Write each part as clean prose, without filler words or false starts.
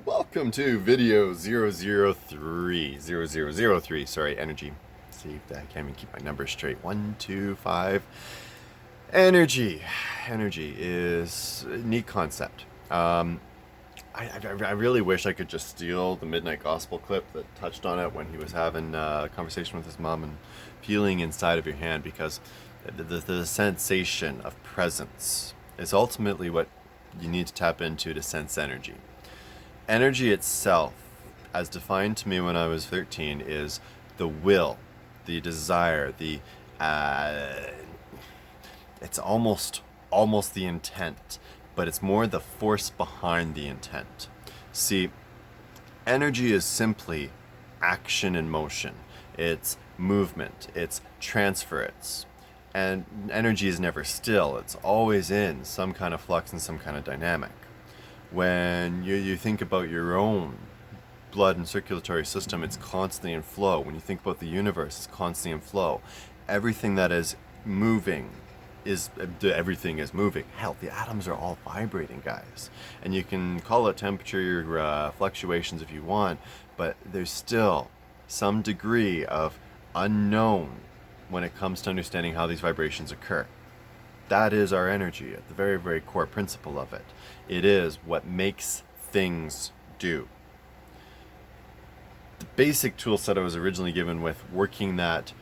Welcome to video 003, sorry, energy. See if I can't even keep my numbers straight. 1, 2, 5. Energy. Energy is a neat concept. I really wish I could just steal the Midnight Gospel clip that touched on it when he was having a conversation with his mom and feeling inside of your hand, because the sensation of presence is ultimately what you need to tap into to sense energy. Energy itself, as defined to me when I was 13, is the will, the desire, the it's almost the intent, but it's more the force behind the intent. See, energy is simply action and motion. It's movement, it's transference. And energy is never still. It's always in some kind of flux and some kind of dynamic. When you think about your own blood and circulatory system, it's constantly in flow. When you think about the universe, it's constantly in flow. Everything that is moving everything is moving. Hell, the atoms are all vibrating, guys. And you can call it temperature fluctuations if you want, but there's still some degree of unknown when it comes to understanding how these vibrations occur. That is our energy at the very, very core principle of it. It is what makes things do. The basic tool set I was originally given with working that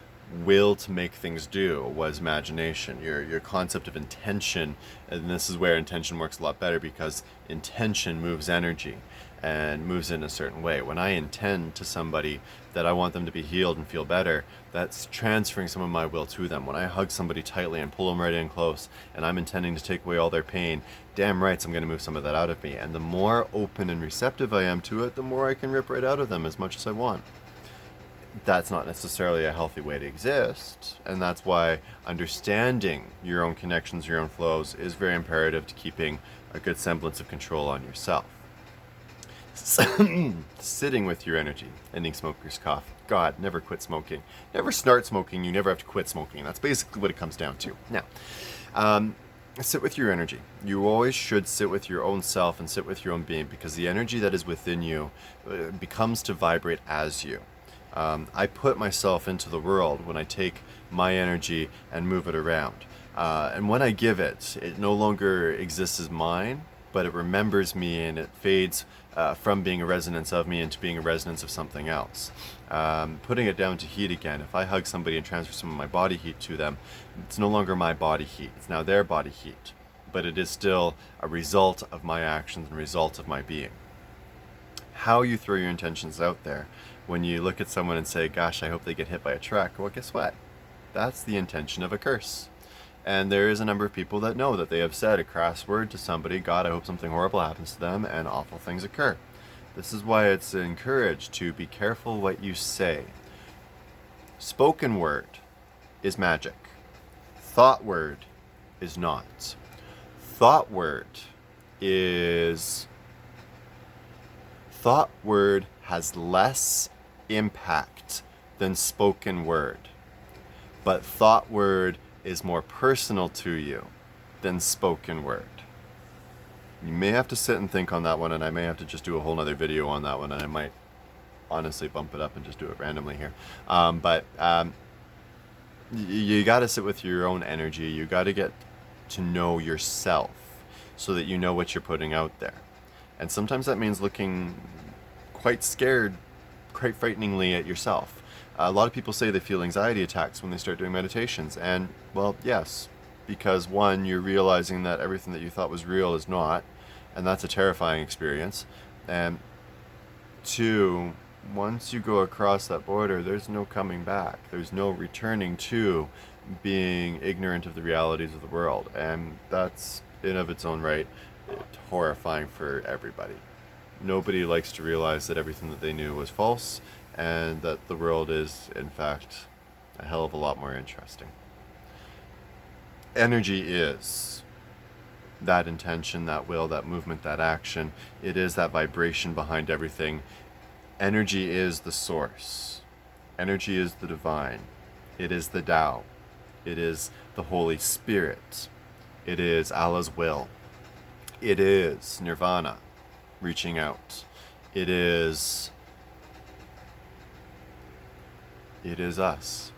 will to make things do was imagination, your concept of intention. And this is where intention works a lot better, because intention moves energy and moves in a certain way. When I intend to somebody that I want them to be healed and feel better, that's transferring some of my will to them. When I hug somebody tightly and pull them right in close and I'm intending to take away all their pain, damn right I'm going to move some of that out of me. And the more open and receptive I am to it, the more I can rip right out of them as much as I want. That's not necessarily a healthy way to exist, and that's why understanding your own connections, your own flows, is very imperative to keeping a good semblance of control on yourself. Sitting with your energy, ending smoker's cough. God, never quit smoking. Never start smoking, you never have to quit smoking. That's basically what it comes down to. Now, sit with your energy. You always should sit with your own self and sit with your own being, because the energy that is within you becomes to vibrate as you. I put myself into the world when I take my energy and move it around. And when I give it, it no longer exists as mine, but it remembers me, and it fades from being a resonance of me into being a resonance of something else. Putting it down to heat again, if I hug somebody and transfer some of my body heat to them, it's no longer my body heat, it's now their body heat. But it is still a result of my actions and a result of my being. How you throw your intentions out there. When you look at someone and say, gosh, I hope they get hit by a truck, well, guess what? That's the intention of a curse. And there is a number of people that know that they have said a crass word to somebody, God, I hope something horrible happens to them, and awful things occur. This is why it's encouraged to be careful what you say. Spoken word is magic. Thought word is not. Thought word has less impact than spoken word, but thought word is more personal to you than spoken word. You may have to sit and think on that one, and I may have to just do a whole nother video on that one, and I might honestly bump it up and just do it randomly here. You got to sit with your own energy. You got to get to know yourself so that you know what you're putting out there. And sometimes that means looking quite scared, quite frighteningly at yourself. A lot of people say they feel anxiety attacks when they start doing meditations, and well, yes, because one, you're realizing that everything that you thought was real is not, and that's a terrifying experience. And two, once you go across that border, there's no coming back. There's no returning to being ignorant of the realities of the world, and that's in of its own right horrifying for everybody. Nobody likes to realize that everything that they knew was false, and that the world is, in fact, a hell of a lot more interesting. Energy is that intention, that will, that movement, that action. It is that vibration behind everything. Energy is the source. Energy is the divine. It is the Tao. It is the Holy Spirit. It is Allah's will. It is Nirvana reaching out. It is us.